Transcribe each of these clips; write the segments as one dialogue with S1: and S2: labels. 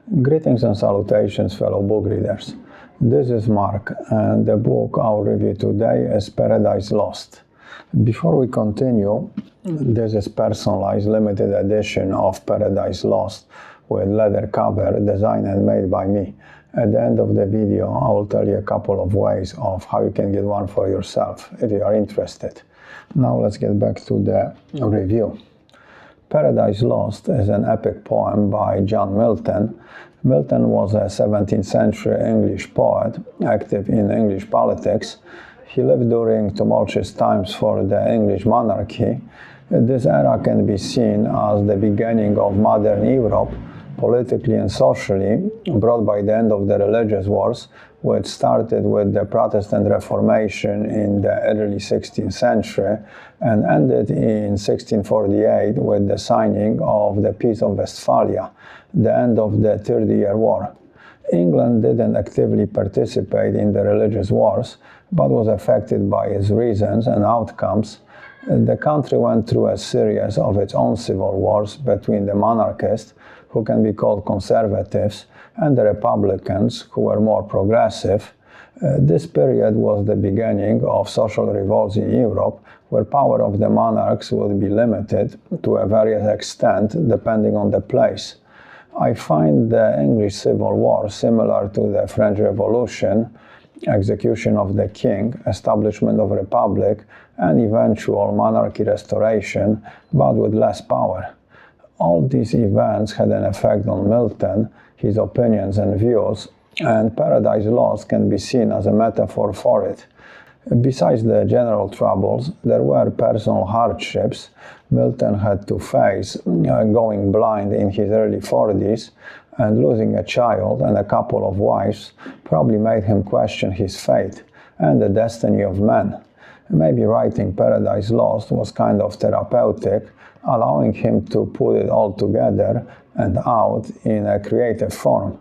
S1: Greetings and salutations, fellow book readers. This is Mark, and the book I'll review today is Paradise Lost. Before we continue, this is personalized limited edition of Paradise Lost with leather cover designed and made by me. At the end of the video, I will tell you a couple of ways of how you can get one for yourself if you are interested. Now let's get back to the review. Paradise Lost is an epic poem by John Milton. Milton was a 17th century English poet, active in English politics. He lived during tumultuous times for the English monarchy. This era can be seen as the beginning of modern Europe, politically and socially, brought by the end of the religious wars, which started with the Protestant Reformation in the early 16th century and ended in 1648 with the signing of the Peace of Westphalia, the end of the 30-Year War. England didn't actively participate in the religious wars, but was affected by its reasons and outcomes. The country went through a series of its own civil wars between the monarchists, who can be called conservatives, and the republicans, who were more progressive. This period was the beginning of social revolts in Europe, where power of the monarchs would be limited to a various extent depending on the place. I find the English Civil War similar to the French Revolution, execution of the king, establishment of republic, and eventual monarchy restoration, but with less power. All these events had an effect on Milton, his opinions and views, and Paradise Lost can be seen as a metaphor for it. Besides the general troubles, there were personal hardships Milton had to face, going blind in his early 40s, and losing a child and a couple of wives probably made him question his fate and the destiny of men. Maybe writing Paradise Lost was kind of therapeutic, allowing him to put it all together and out in a creative form.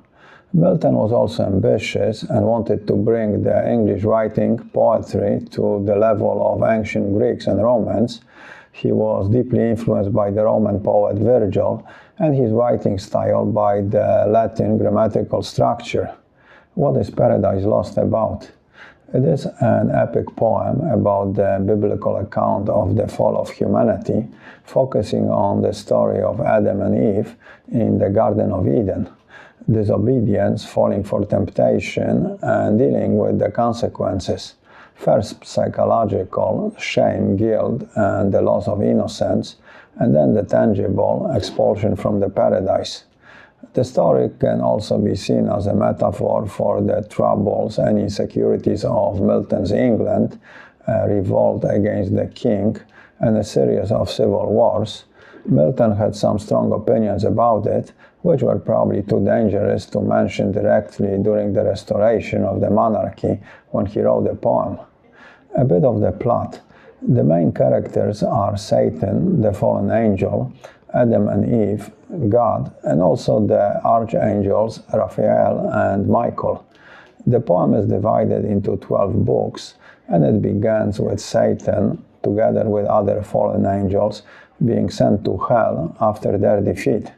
S1: Milton was also ambitious and wanted to bring the English writing poetry to the level of ancient Greeks and Romans. He was deeply influenced by the Roman poet Virgil and his writing style by the Latin grammatical structure. What is Paradise Lost about? It is an epic poem about the biblical account of the fall of humanity, focusing on the story of Adam and Eve in the Garden of Eden. Disobedience, falling for temptation, and dealing with the consequences. First psychological, shame, guilt, and the loss of innocence, and then the tangible, expulsion from the paradise. The story can also be seen as a metaphor for the troubles and insecurities of Milton's England, a revolt against the king, and a series of civil wars. Milton had some strong opinions about it, which were probably too dangerous to mention directly during the restoration of the monarchy when he wrote the poem. A bit of the plot. The main characters are Satan, the fallen angel, Adam and Eve, God, and also the archangels Raphael and Michael. The poem is divided into 12 books, and it begins with Satan, together with other fallen angels, being sent to hell after their defeat.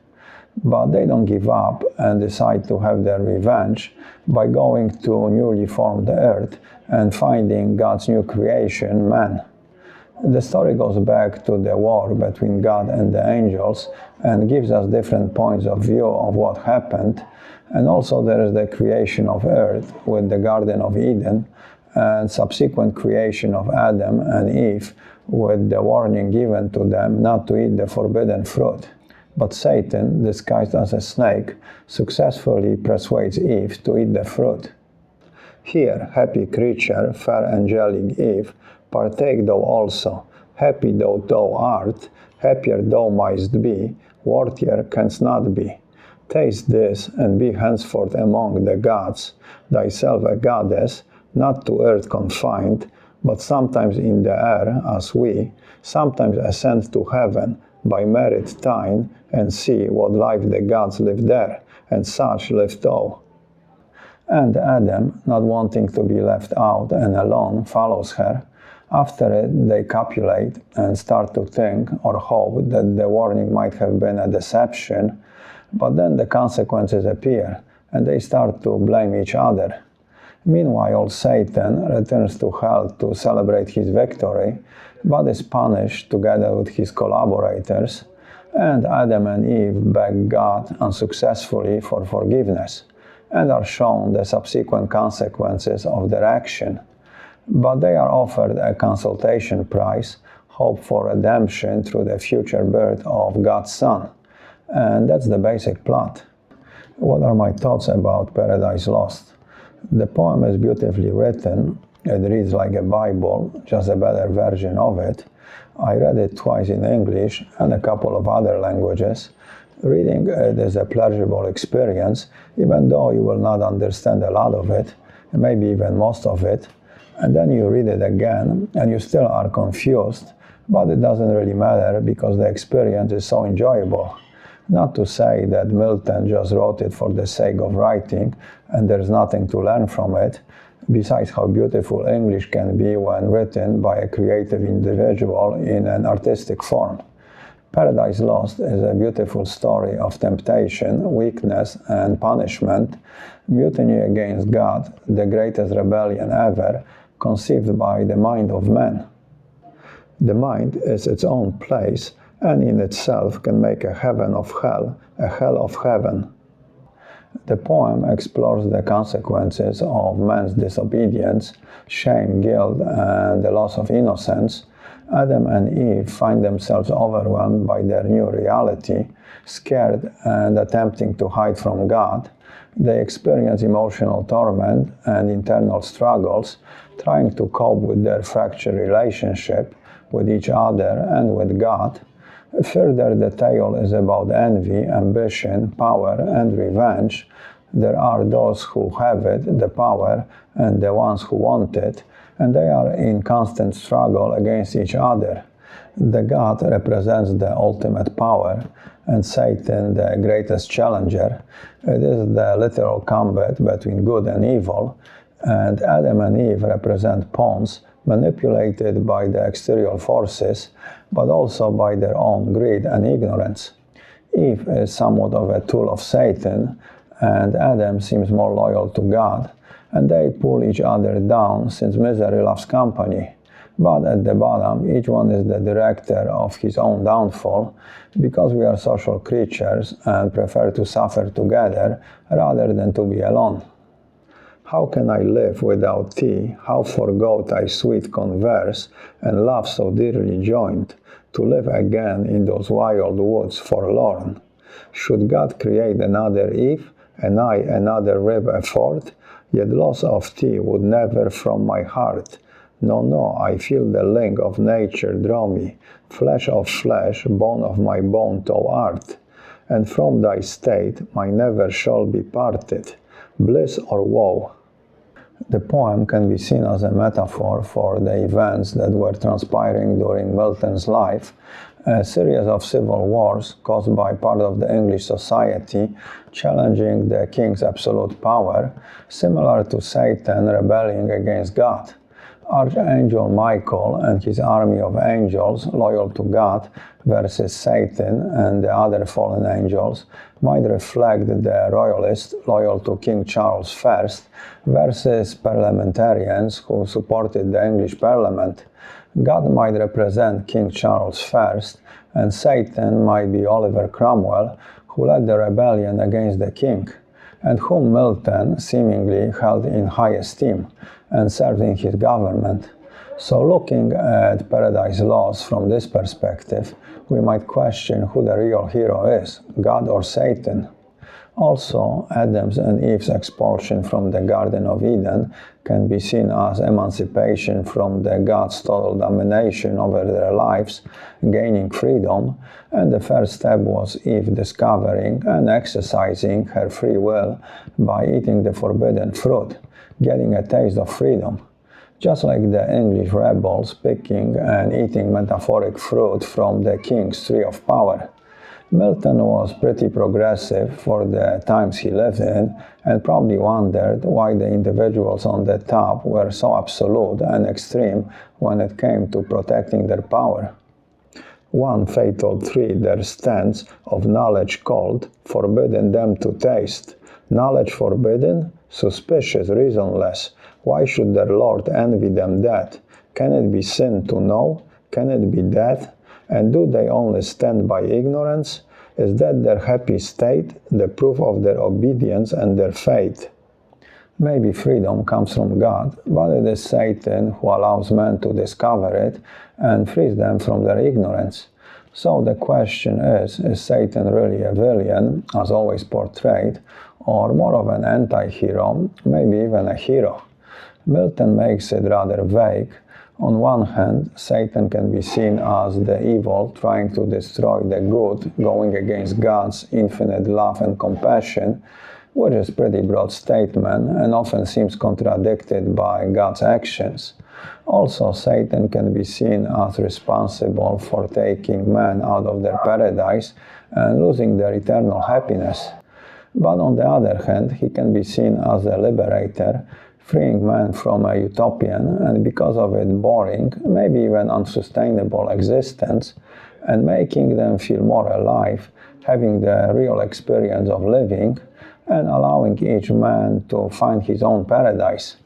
S1: But they don't give up and decide to have their revenge by going to newly formed earth and finding God's new creation, man. The story goes back to the war between God and the angels and gives us different points of view of what happened. And also there is the creation of earth with the Garden of Eden and subsequent creation of Adam and Eve with the warning given to them not to eat the forbidden fruit. But Satan, disguised as a snake, successfully persuades Eve to eat the fruit. Here, happy creature, fair angelic Eve, partake thou also. Happy thou art, happier thou mightst be, worthier canst not be. Taste this, and be henceforth among the gods, thyself a goddess, not to earth confined, but sometimes in the air, as we, sometimes ascend to heaven, by merit thine, and see what life the gods live there, and such live thou. And Adam, not wanting to be left out and alone, follows her. After it, they copulate and start to think or hope that the warning might have been a deception. But then the consequences appear, and they start to blame each other. Meanwhile, Satan returns to hell to celebrate his victory, but is punished together with his collaborators, and Adam and Eve beg God unsuccessfully for forgiveness, and are shown the subsequent consequences of their action. But they are offered a consultation prize, hope for redemption through the future birth of God's Son. And that's the basic plot. What are my thoughts about Paradise Lost? The poem is beautifully written. It reads like a Bible, just a better version of it. I read it twice in English and a couple of other languages. Reading it is a pleasurable experience, even though you will not understand a lot of it, maybe even most of it. And then you read it again, and you still are confused, but it doesn't really matter because the experience is so enjoyable. Not to say that Milton just wrote it for the sake of writing, and there's nothing to learn from it, besides how beautiful English can be when written by a creative individual in an artistic form. Paradise Lost is a beautiful story of temptation, weakness, and punishment, mutiny against God, the greatest rebellion ever, conceived by the mind of man. The mind is its own place, and in itself can make a heaven of hell, a hell of heaven. The poem explores the consequences of man's disobedience, shame, guilt, and the loss of innocence. Adam and Eve find themselves overwhelmed by their new reality, scared and attempting to hide from God. They experience emotional torment and internal struggles, trying to cope with their fractured relationship with each other and with God. Further, the tale is about envy, ambition, power, and revenge. There are those who have it, the power, and the ones who want it, and they are in constant struggle against each other. The God represents the ultimate power, and Satan the greatest challenger. It is the literal combat between good and evil, and Adam and Eve represent pawns manipulated by the exterior forces, but also by their own greed and ignorance. Eve is somewhat of a tool of Satan, and Adam seems more loyal to God, and they pull each other down since misery loves company. But at the bottom, each one is the director of his own downfall, because we are social creatures and prefer to suffer together rather than to be alone. How can I live without thee? How forego thy sweet converse, and love so dearly joined, to live again in those wild woods forlorn? Should God create another Eve, and I another rib afford? Yet loss of thee would never from my heart. No, I feel the link of nature draw me, flesh of flesh, bone of my bone thou art. And from thy state my never shall be parted, bliss or woe. The poem can be seen as a metaphor for the events that were transpiring during Milton's life, a series of civil wars caused by part of the English society challenging the king's absolute power, similar to Satan rebelling against God. Archangel Michael and his army of angels loyal to God versus Satan and the other fallen angels might reflect the royalists loyal to King Charles I versus parliamentarians who supported the English Parliament. God might represent King Charles I, and Satan might be Oliver Cromwell, who led the rebellion against the king, and whom Milton seemingly held in high esteem and served in his government. So looking at Paradise Lost from this perspective, we might question who the real hero is, God or Satan. Also, Adam's and Eve's expulsion from the Garden of Eden can be seen as emancipation from the God's total domination over their lives, gaining freedom, and the first step was Eve discovering and exercising her free will by eating the forbidden fruit, getting a taste of freedom. Just like the English rebels picking and eating metaphoric fruit from the king's tree of power. Milton was pretty progressive for the times he lived in, and probably wondered why the individuals on the top were so absolute and extreme when it came to protecting their power. One fatal tree there stands, of knowledge called, forbidden them to taste. Knowledge forbidden? Suspicious, reasonless. Why should their Lord envy them that? Can it be sin to know? Can it be death? And do they only stand by ignorance? Is that their happy state, the proof of their obedience and their faith? Maybe freedom comes from God, but it is Satan who allows men to discover it and frees them from their ignorance. So the question is Satan really a villain, as always portrayed, or more of an anti-hero, maybe even a hero? Milton makes it rather vague. On one hand, Satan can be seen as the evil trying to destroy the good, going against God's infinite love and compassion, which is a pretty broad statement and often seems contradicted by God's actions. Also, Satan can be seen as responsible for taking man out of their paradise and losing their eternal happiness. But on the other hand, he can be seen as a liberator, freeing man from a utopian and because of it boring, maybe even unsustainable existence, and making them feel more alive, having the real experience of living, and allowing each man to find his own paradise,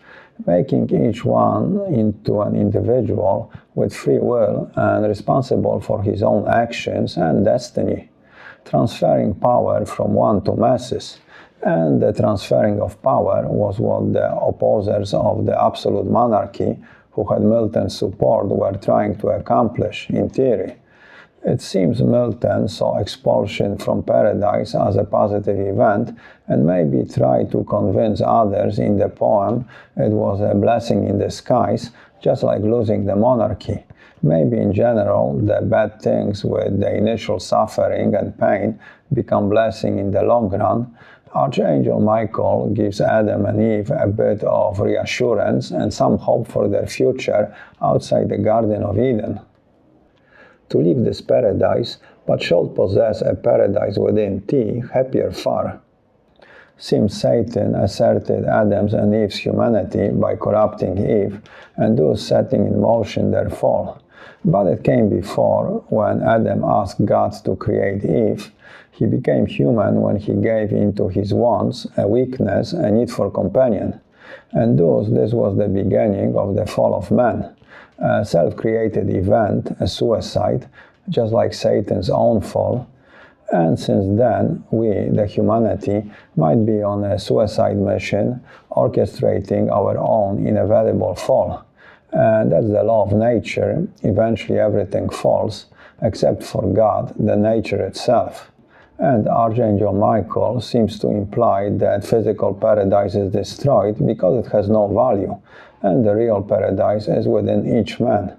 S1: making each one into an individual with free will and responsible for his own actions and destiny, transferring power from one to masses. And the transferring of power was what the opposers of the absolute monarchy, who had Milton's support, were trying to accomplish in theory. It seems Milton saw expulsion from paradise as a positive event and maybe tried to convince others in the poem it was a blessing in disguise, just like losing the monarchy. Maybe in general, the bad things with the initial suffering and pain become blessing in the long run. Archangel Michael gives Adam and Eve a bit of reassurance and some hope for their future outside the Garden of Eden. To leave this paradise, but should possess a paradise within thee, happier far. Seems Satan asserted Adam's and Eve's humanity by corrupting Eve, and thus setting in motion their fall. But it came before, when Adam asked God to create Eve. He became human when he gave into his wants, a weakness, a need for companion. And thus this was the beginning of the fall of man. A self-created event, a suicide, just like Satan's own fall. And since then, we, the humanity, might be on a suicide mission, orchestrating our own inevitable fall. And that's the law of nature. Eventually everything falls, except for God, the nature itself. And Archangel Michael seems to imply that physical paradise is destroyed because it has no value, and the real paradise is within each man.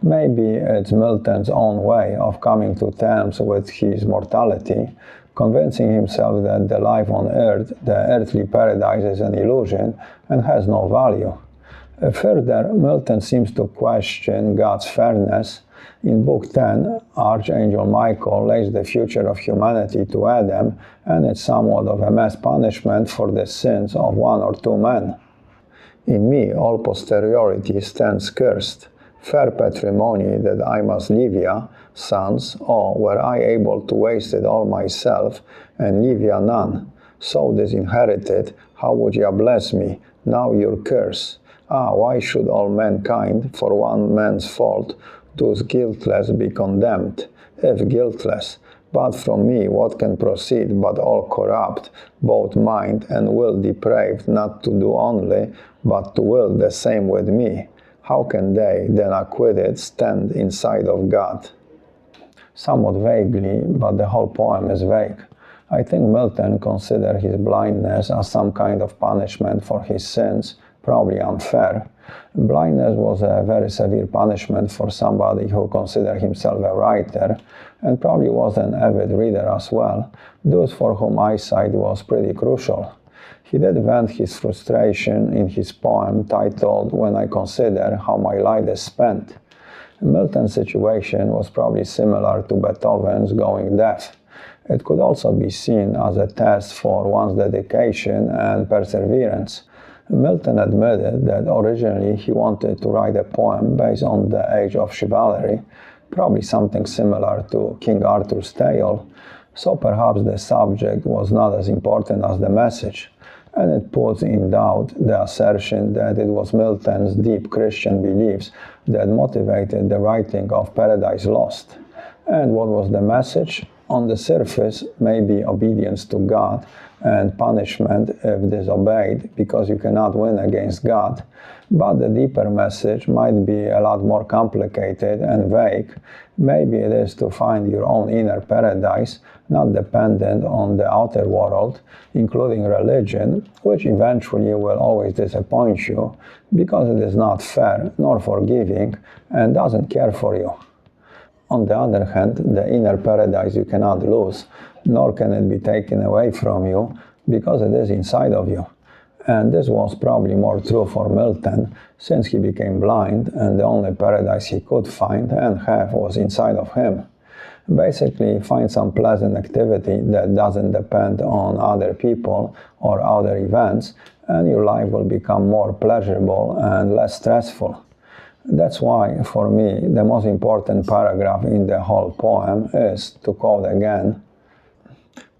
S1: Maybe it's Milton's own way of coming to terms with his mortality, convincing himself that the life on earth, the earthly paradise, is an illusion and has no value. Further, Milton seems to question God's fairness. In Book 10, Archangel Michael lays the future of humanity to Adam, and it's somewhat of a mass punishment for the sins of one or two men. In me all posteriority stands cursed. Fair patrimony that I must leave ya, sons, oh, were I able to waste it all myself, and leave ya none. So disinherited, how would ya bless me, now your curse? Ah, why should all mankind, for one man's fault, thus guiltless be condemned, if guiltless? But from me what can proceed but all corrupt, both mind and will depraved, not to do only, but to will the same with me? How can they, then acquitted, stand in sight of God? Somewhat vaguely, but the whole poem is vague. I think Milton considered his blindness as some kind of punishment for his sins, probably unfair. Blindness was a very severe punishment for somebody who considered himself a writer, and probably was an avid reader as well, those for whom eyesight was pretty crucial. He did vent his frustration in his poem titled When I Consider How My Life Is Spent. Milton's situation was probably similar to Beethoven's going deaf. It could also be seen as a test for one's dedication and perseverance. Milton admitted that originally he wanted to write a poem based on the age of chivalry, probably something similar to King Arthur's tale, so perhaps the subject was not as important as the message, and it puts in doubt the assertion that it was Milton's deep Christian beliefs that motivated the writing of Paradise Lost. And what was the message? On the surface, maybe obedience to God and punishment if disobeyed, because you cannot win against God. But the deeper message might be a lot more complicated and vague. Maybe it is to find your own inner paradise, not dependent on the outer world, including religion, which eventually will always disappoint you, because it is not fair nor forgiving and doesn't care for you. On the other hand, the inner paradise you cannot lose, nor can it be taken away from you, because it is inside of you. And this was probably more true for Milton, since he became blind and the only paradise he could find and have was inside of him. Basically, find some pleasant activity that doesn't depend on other people or other events, and your life will become more pleasurable and less stressful. That's why, for me, the most important paragraph in the whole poem is, to quote again,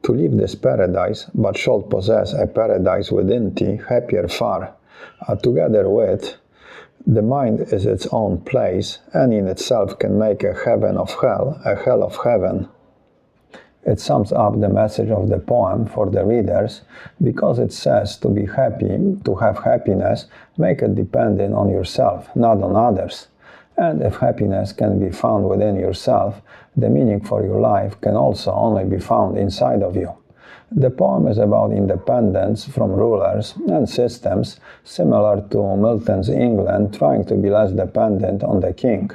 S1: "To leave this paradise, but shalt possess a paradise within thee, happier far, together with, the mind is its own place, and in itself can make a heaven of hell, a hell of heaven." It sums up the message of the poem for the readers, because it says to be happy, to have happiness, make it dependent on yourself, not on others. And if happiness can be found within yourself, the meaning for your life can also only be found inside of you. The poem is about independence from rulers and systems, similar to Milton's England trying to be less dependent on the king.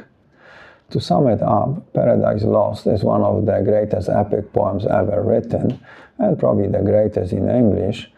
S1: To sum it up, Paradise Lost is one of the greatest epic poems ever written, and probably the greatest in English,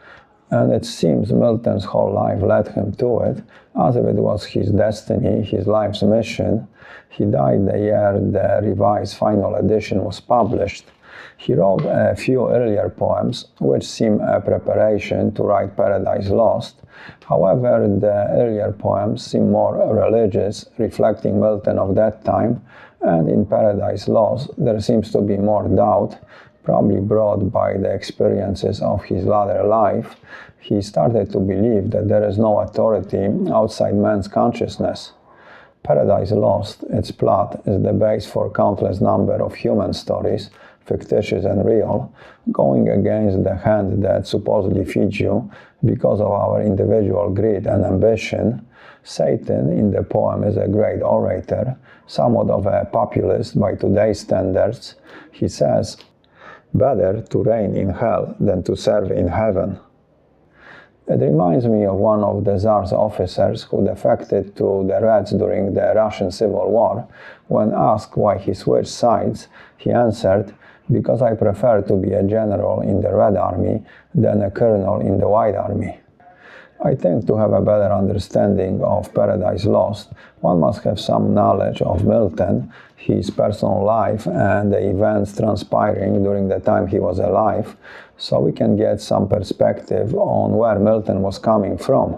S1: and it seems Milton's whole life led him to it, as if it was his destiny, his life's mission. He died the year the revised final edition was published. He wrote a few earlier poems, which seem a preparation to write Paradise Lost. However, the earlier poems seem more religious, reflecting Milton of that time, and in Paradise Lost there seems to be more doubt, probably brought by the experiences of his latter life. He started to believe that there is no authority outside man's consciousness. Paradise Lost, its plot, is the base for countless number of human stories, fictitious and real, going against the hand that supposedly feeds you because of our individual greed and ambition. Satan in the poem is a great orator, somewhat of a populist by today's standards. He says, "Better to reign in hell than to serve in heaven." It reminds me of one of the Tsar's officers who defected to the Reds during the Russian Civil War. When asked why he switched sides, he answered, "Because I prefer to be a general in the Red Army than a colonel in the White Army." I think to have a better understanding of Paradise Lost, one must have some knowledge of Milton, his personal life, and the events transpiring during the time he was alive, so we can get some perspective on where Milton was coming from.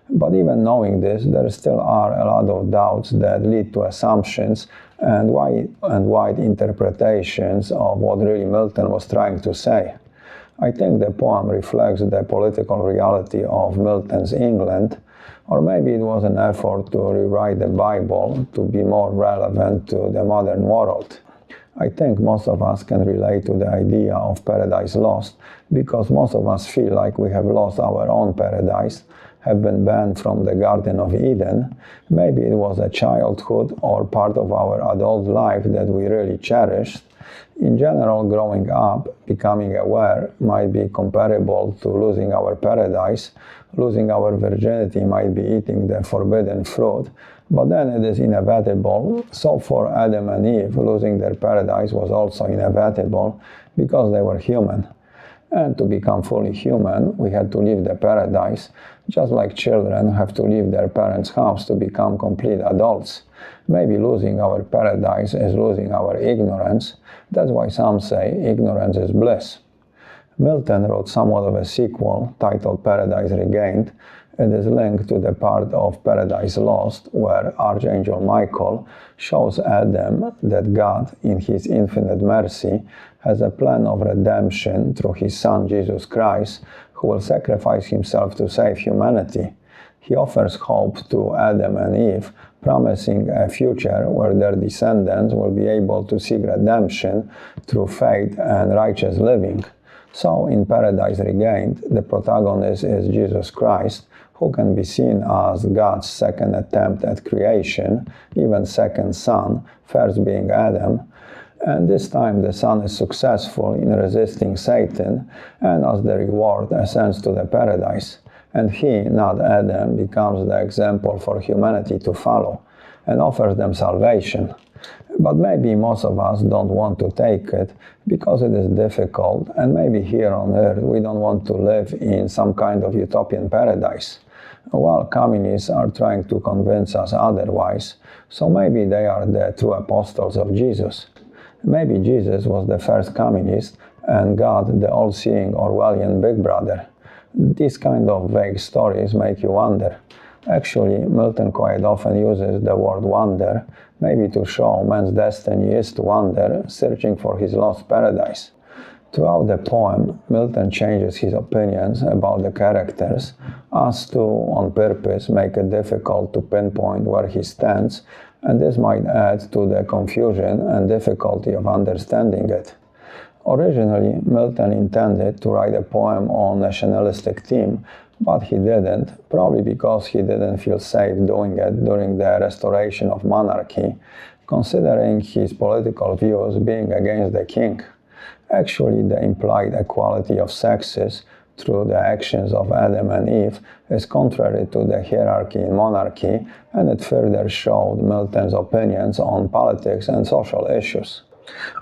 S1: But even knowing this, there still are a lot of doubts that lead to assumptions and wide interpretations of what really Milton was trying to say. I think the poem reflects the political reality of Milton's England, or maybe it was an effort to rewrite the Bible to be more relevant to the modern world. I think most of us can relate to the idea of Paradise Lost, because most of us feel like we have lost our own paradise, have been banned from the Garden of Eden. Maybe it was a childhood or part of our adult life that we really cherished. In general, growing up, becoming aware might be comparable to losing our paradise. Losing our virginity might be eating the forbidden fruit, but then it is inevitable. So for Adam and Eve, losing their paradise was also inevitable because they were human. And to become fully human, we had to leave the paradise, just like children have to leave their parents' house to become complete adults. Maybe losing our paradise is losing our ignorance. That's why some say ignorance is bliss. Milton wrote somewhat of a sequel titled Paradise Regained. It is linked to the part of Paradise Lost where Archangel Michael shows Adam that God, in his infinite mercy, has a plan of redemption through his Son Jesus Christ, who will sacrifice himself to save humanity. He offers hope to Adam and Eve, promising a future where their descendants will be able to seek redemption through faith and righteous living. So, in Paradise Regained, the protagonist is Jesus Christ, who can be seen as God's second attempt at creation, even second son, first being Adam. And this time the Son is successful in resisting Satan, and as the reward ascends to the paradise. And he, not Adam, becomes the example for humanity to follow and offers them salvation. But maybe most of us don't want to take it because it is difficult, and maybe here on earth we don't want to live in some kind of utopian paradise. While communists are trying to convince us otherwise, so maybe they are the true apostles of Jesus. Maybe Jesus was the first communist and God the all-seeing Orwellian Big Brother. These kind of vague stories make you wonder. Actually, Milton quite often uses the word wonder, maybe to show man's destiny is to wander, searching for his lost paradise. Throughout the poem, Milton changes his opinions about the characters, as to, on purpose, make it difficult to pinpoint where he stands, and this might add to the confusion and difficulty of understanding it. Originally, Milton intended to write a poem on a nationalistic theme, but he didn't, probably because he didn't feel safe doing it during the restoration of monarchy, considering his political views being against the king. Actually, the implied equality of sexes through the actions of Adam and Eve is contrary to the hierarchy in monarchy, and it further showed Milton's opinions on politics and social issues.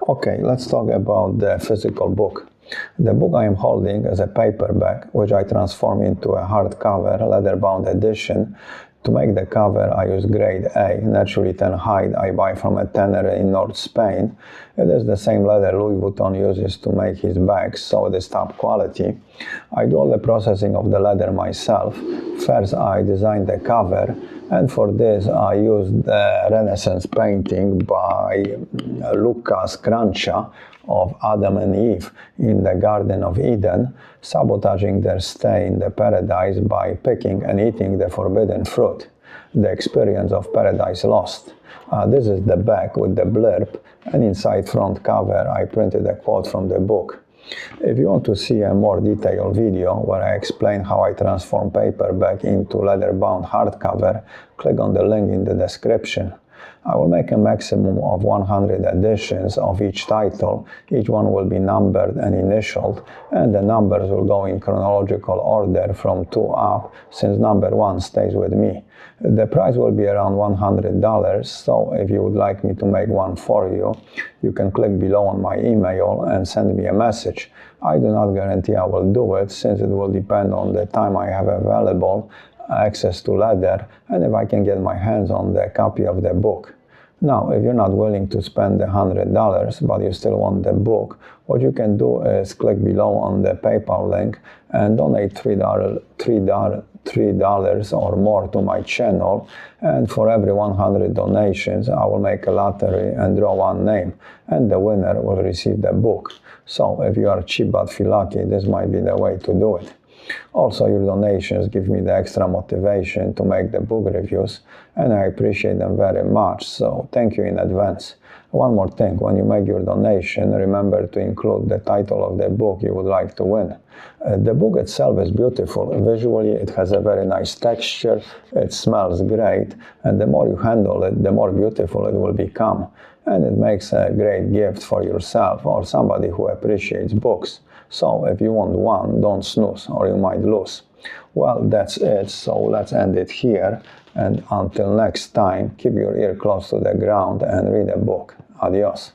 S1: Okay, let's talk about the physical book. The book I am holding is a paperback, which I transformed into a hardcover, leather-bound edition. To make the cover, I use grade A, naturally tan hide I buy from a tanner in North Spain. It is the same leather Louis Vuitton uses to make his bags, so it is top quality. I do all the processing of the leather myself. First, I designed the cover, and for this I used the Renaissance painting by Lucas Crancia of Adam and Eve in the Garden of Eden, sabotaging their stay in the paradise by picking and eating the forbidden fruit. The experience of Paradise Lost. This is the back with the blurb, and inside front cover I printed a quote from the book. If you want to see a more detailed video where I explain how I transform paperback into leather-bound hardcover, click on the link in the description. I will make a maximum of 100 editions of each title. Each one will be numbered and initialed, and the numbers will go in chronological order from 2 up, since number 1 stays with me. The price will be around $100, so if you would like me to make one for you, you can click below on my email and send me a message. I do not guarantee I will do it, since it will depend on the time I have available, access to leather, and if I can get my hands on the copy of the book. Now, if you're not willing to spend the $100, but you still want the book, what you can do is click below on the PayPal link and donate $3 or more to my channel, and for every 100 donations, I will make a lottery and draw one name, and the winner will receive the book. So, if you are cheap but feel lucky, this might be the way to do it. Also, your donations give me the extra motivation to make the book reviews, and I appreciate them very much, so thank you in advance. One more thing, when you make your donation, remember to include the title of the book you would like to win. The book itself is beautiful. Visually, it has a very nice texture, it smells great, and the more you handle it, the more beautiful it will become. And it makes a great gift for yourself or somebody who appreciates books. So if you want one, don't snooze or you might lose. Well, that's it, so let's end it here, and until next time, keep your ear close to the ground and read a book. Adios.